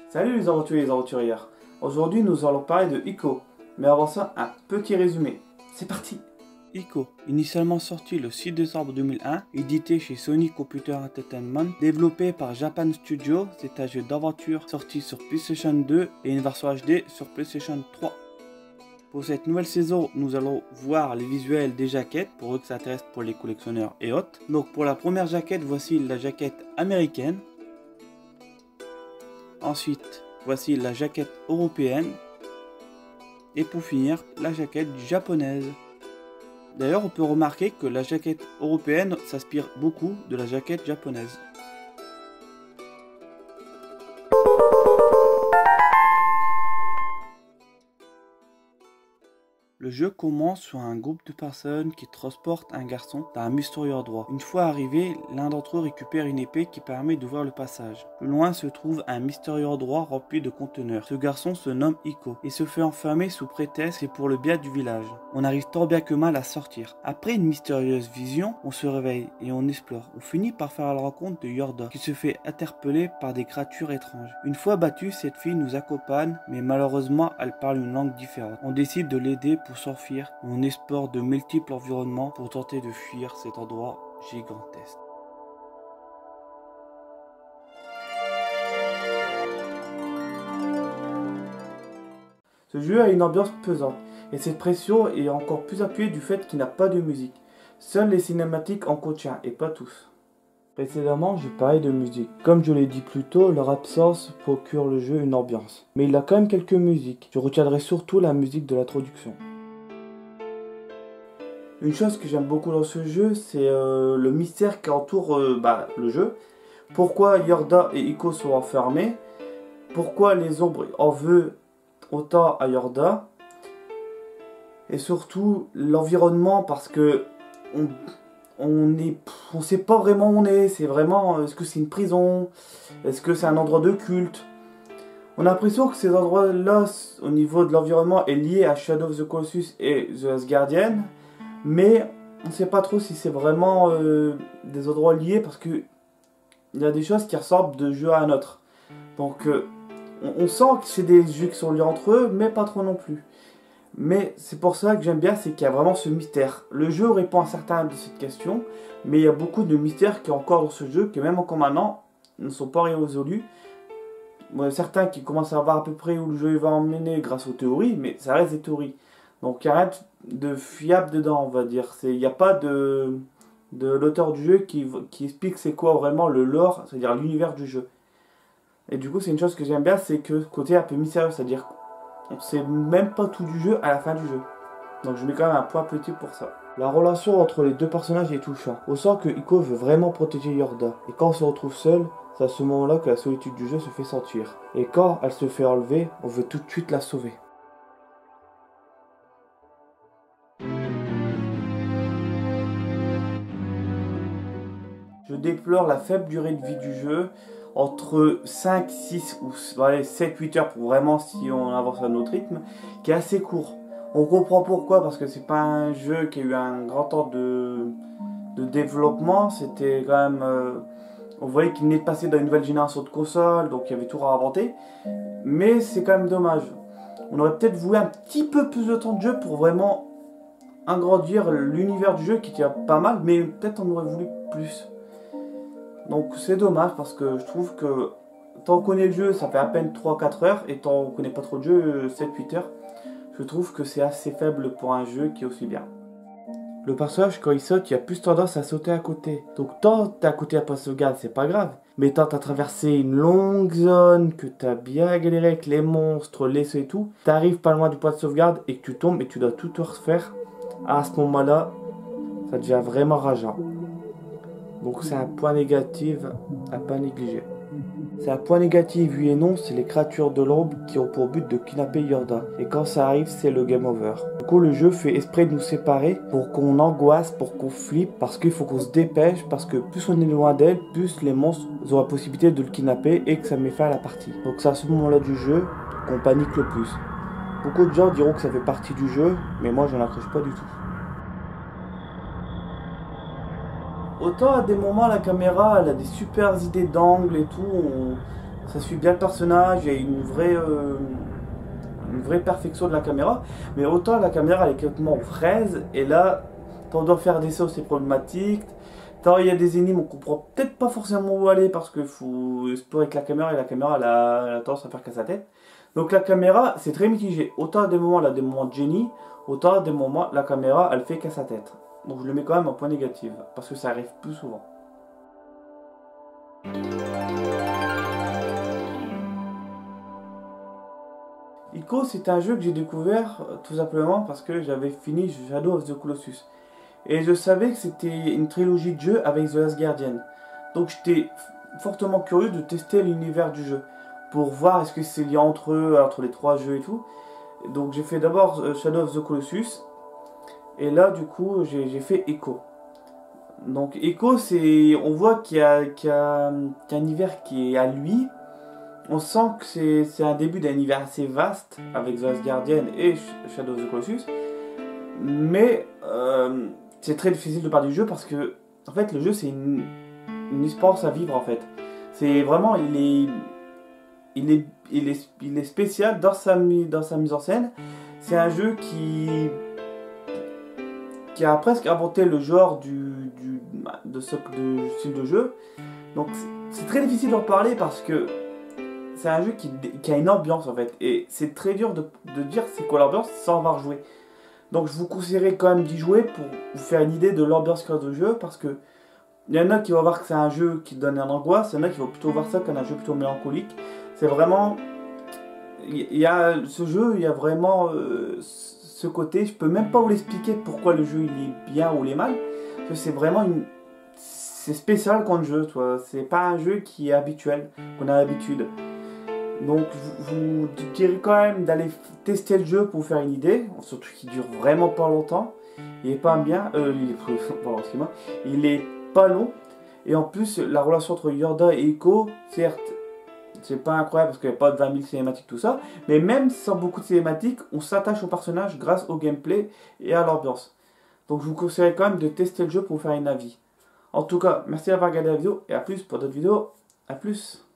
Salut les aventuriers et les aventurières. Aujourd'hui nous allons parler de Ico, mais avant ça un petit résumé. C'est parti. Ico, initialement sorti le 6 décembre 2001, édité chez Sony Computer Entertainment, développé par Japan Studio, c'est un jeu d'aventure sorti sur PlayStation 2 et une version HD sur PlayStation 3. Pour cette nouvelle saison, nous allons voir les visuels des jaquettes, pour eux que ça intéresse pour les collectionneurs et autres. Donc pour la première jaquette, voici la jaquette américaine. Ensuite, voici la jaquette européenne. Et pour finir, la jaquette japonaise. D'ailleurs, on peut remarquer que la jaquette européenne s'inspire beaucoup de la jaquette japonaise. Le jeu commence sur un groupe de personnes qui transportent un garçon dans un mystérieux endroit. Une fois arrivé, l'un d'entre eux récupère une épée qui permet d'ouvrir le passage. Plus loin se trouve un mystérieux endroit rempli de conteneurs. Ce garçon se nomme Ico et se fait enfermer sous prétexte et pour le bien du village. On arrive tant bien que mal à sortir. Après une mystérieuse vision, on se réveille et on explore. On finit par faire la rencontre de Yorda qui se fait interpeller par des créatures étranges. Une fois battue, cette fille nous accompagne, mais malheureusement elle parle une langue différente. On décide de l'aider pour s'enfuir. On explore de multiples environnements pour tenter de fuir cet endroit gigantesque. Ce jeu a une ambiance pesante et cette pression est encore plus appuyée du fait qu'il n'a pas de musique. Seules les cinématiques en contiennent et pas tous. Précédemment, je parlais de musique. Comme je l'ai dit plus tôt, leur absence procure le jeu une ambiance. Mais il a quand même quelques musiques. Je retiendrai surtout la musique de l'introduction. Une chose que j'aime beaucoup dans ce jeu, c'est le mystère qui entoure le jeu. Pourquoi Yorda et Ico sont enfermés? Pourquoi les ombres en veulent autant à Yorda? Et surtout l'environnement, parce que on sait pas vraiment où on est. C'est vraiment, est-ce que c'est une prison? Est-ce que c'est un endroit de culte? On a l'impression que ces endroits-là, au niveau de l'environnement, est lié à Shadow of the Colossus et The Last Guardian. Mais on ne sait pas trop si c'est vraiment des endroits liés, parce que il y a des choses qui ressemblent de jeu à un autre. Donc on sent que c'est des jeux qui sont liés entre eux, mais pas trop non plus. Mais c'est pour ça que j'aime bien, c'est qu'il y a vraiment ce mystère. Le jeu répond à certaines de cette question, mais il y a beaucoup de mystères qui sont encore dans ce jeu, qui même encore maintenant ne sont pas résolus. Certains qui commencent à voir à peu près où le jeu va emmener grâce aux théories, mais ça reste des théories. Donc il n'y a rien de fiable dedans, on va dire. Il n'y a pas de l'auteur du jeu qui explique c'est quoi vraiment le lore, c'est-à-dire l'univers du jeu. Et du coup, c'est une chose que j'aime bien, c'est que ce côté un peu mystérieux, c'est-à-dire on ne sait même pas tout du jeu à la fin du jeu. Donc je mets quand même un point petit pour ça. La relation entre les deux personnages est touchante. On sent que Ico veut vraiment protéger Yorda. Et quand on se retrouve seul, c'est à ce moment-là que la solitude du jeu se fait sentir. Et quand elle se fait enlever, on veut tout de suite la sauver. Je déplore la faible durée de vie du jeu, entre 5, 6 ou 7, 8 heures pour vraiment si on avance à notre rythme, qui est assez court. On comprend pourquoi, parce que c'est pas un jeu qui a eu un grand temps de développement, c'était quand même... on voyait qu'il venait de passer dans une nouvelle génération de consoles, donc il y avait tout à inventer, mais c'est quand même dommage. On aurait peut-être voulu un petit peu plus de temps de jeu pour vraiment agrandir l'univers du jeu qui tient pas mal, mais peut-être on aurait voulu plus. Donc c'est dommage, parce que je trouve que tant qu'on connaît le jeu, ça fait à peine 3-4 heures, et tant qu'on connaît pas trop le jeu, 7-8 heures, je trouve que c'est assez faible pour un jeu qui est aussi bien. Le personnage, quand il saute, il a plus tendance à sauter à côté. Donc tant t'es à côté à pas sauvegarde, c'est pas grave. Mais tant t'as traversé une longue zone, que t'as bien galéré avec les monstres, les sauts et tout, t'arrives pas loin du point de sauvegarde et que tu tombes et tu dois tout te refaire, à ce moment-là, ça devient vraiment rageant. Donc c'est un point négatif à pas négliger. C'est un point négatif, oui et non, c'est les créatures de l'ombre qui ont pour but de kidnapper Yorda. Et quand ça arrive, c'est le game over. Du coup, le jeu fait exprès de nous séparer pour qu'on angoisse, pour qu'on flippe, parce qu'il faut qu'on se dépêche, parce que plus on est loin d'elle, plus les monstres ont la possibilité de le kidnapper et que ça met fin à la partie. Donc c'est à ce moment-là du jeu qu'on panique le plus. Beaucoup de gens diront que ça fait partie du jeu, mais moi je n'accroche pas du tout. Autant à des moments la caméra elle a des super idées d'angle et tout, ça suit bien le personnage, il y a une vraie perfection de la caméra. Mais autant la caméra elle est complètement aux fraises, et là, quand on doit faire des sauts, c'est problématique. Quand il y a des énigmes, on comprend peut-être pas forcément où aller parce qu'il faut explorer avec la caméra, et la caméra elle a tendance à faire qu'à sa tête. Donc la caméra, c'est très mitigé. Autant à des moments, elle a des moments de génie, autant à des moments, la caméra, elle fait qu'à sa tête. Donc je le mets quand même en point négatif, parce que ça arrive plus souvent. Ico, c'est un jeu que j'ai découvert tout simplement parce que j'avais fini Shadow of the Colossus. Et je savais que c'était une trilogie de jeux avec The Last Guardian. Donc j'étais fortement curieux de tester l'univers du jeu. Pour voir est-ce que c'est lié entre eux, entre les trois jeux et tout. Donc j'ai fait d'abord Shadow of the Colossus. Et là du coup j'ai fait Echo. Donc Echo, c'est, on voit qu'il y a un univers qui est à lui. On sent que c'est un début d'un univers assez vaste avec The Last Guardian et Shadow of the Colossus. Mais c'est très difficile de parler du jeu parce que en fait le jeu c'est une expérience à vivre en fait. C'est vraiment il est spécial dans sa mise en scène. C'est un jeu qui a presque inventé le genre de style de jeu. Donc c'est très difficile d'en parler parce que c'est un jeu qui a une ambiance en fait. Et c'est très dur de dire c'est quoi l'ambiance sans avoir joué. Donc je vous conseillerais quand même d'y jouer pour vous faire une idée de l'ambiance qu'il y a de jeu. Parce que il y en a qui vont voir que c'est un jeu qui donne une angoisse. Il y en a qui vont plutôt voir ça comme un jeu plutôt mélancolique. C'est vraiment... Il y a ce jeu, il y a vraiment ce côté. Je peux même pas vous l'expliquer pourquoi le jeu il est bien ou il est mal. Parce que c'est vraiment c'est spécial comme jeu, toi. C'est pas un jeu qui est habituel, qu'on a l'habitude. Donc je vous dirais quand même d'aller tester le jeu pour vous faire une idée, surtout qu'il dure vraiment pas longtemps. Il est pas bien, pardon, excuse-moi, il est pas long. Et en plus la relation entre Yorda et Echo, certes, c'est pas incroyable parce qu'il n'y a pas de 20 000 cinématiques tout ça, mais même sans beaucoup de cinématiques, on s'attache au personnage grâce au gameplay et à l'ambiance. Donc je vous conseillerais quand même de tester le jeu pour vous faire un avis. En tout cas, merci d'avoir regardé la vidéo et à plus pour d'autres vidéos. À plus.